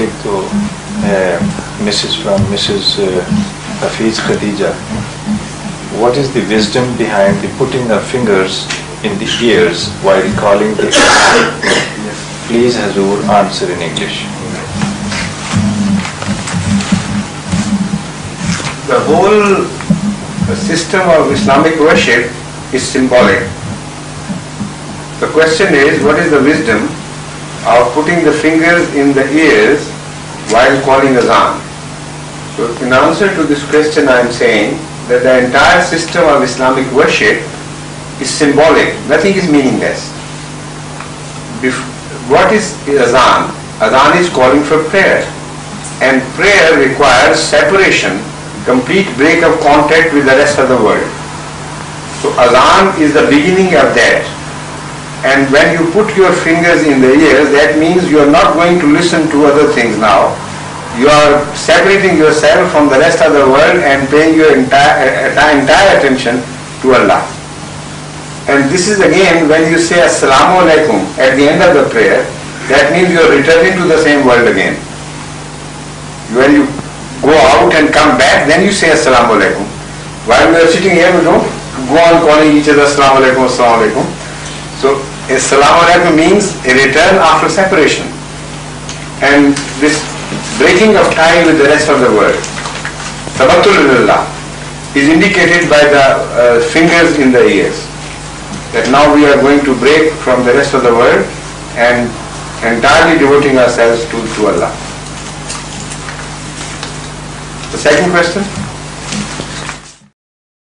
speak to Mrs. Hafiz Khadija. What is the wisdom behind the putting our fingers in the ears while calling the Please Hazur answer in English. The whole system of Islamic worship is symbolic. The question is, what is the wisdom of putting the fingers in the ears while calling azan? So in answer to this question I am saying that the entire system of Islamic worship is symbolic. Nothing is meaningless. What is azan? Azan is calling for prayer, and prayer requires separation, complete break of contact with the rest of the world. So azan is the beginning of that. And when you put your fingers in the ears, that means you are not going to listen to other things now. You are separating yourself from the rest of the world and paying your entire attention to Allah. And this is again when you say Assalamu alaikum at the end of the prayer, that means you are returning to the same world again. When you go out and come back, then you say Assalamu alaikum. While we are sitting here, we don't go on calling each other Assalamu alaikum, Assalamu alaikum. So Assalamu alaikum means a return after separation. And this breaking of tie with the rest of the world, Tabattul lillah, is indicated by the fingers in the ears. That now we are going to break from the rest of the world and entirely devoting ourselves to Allah. The second question?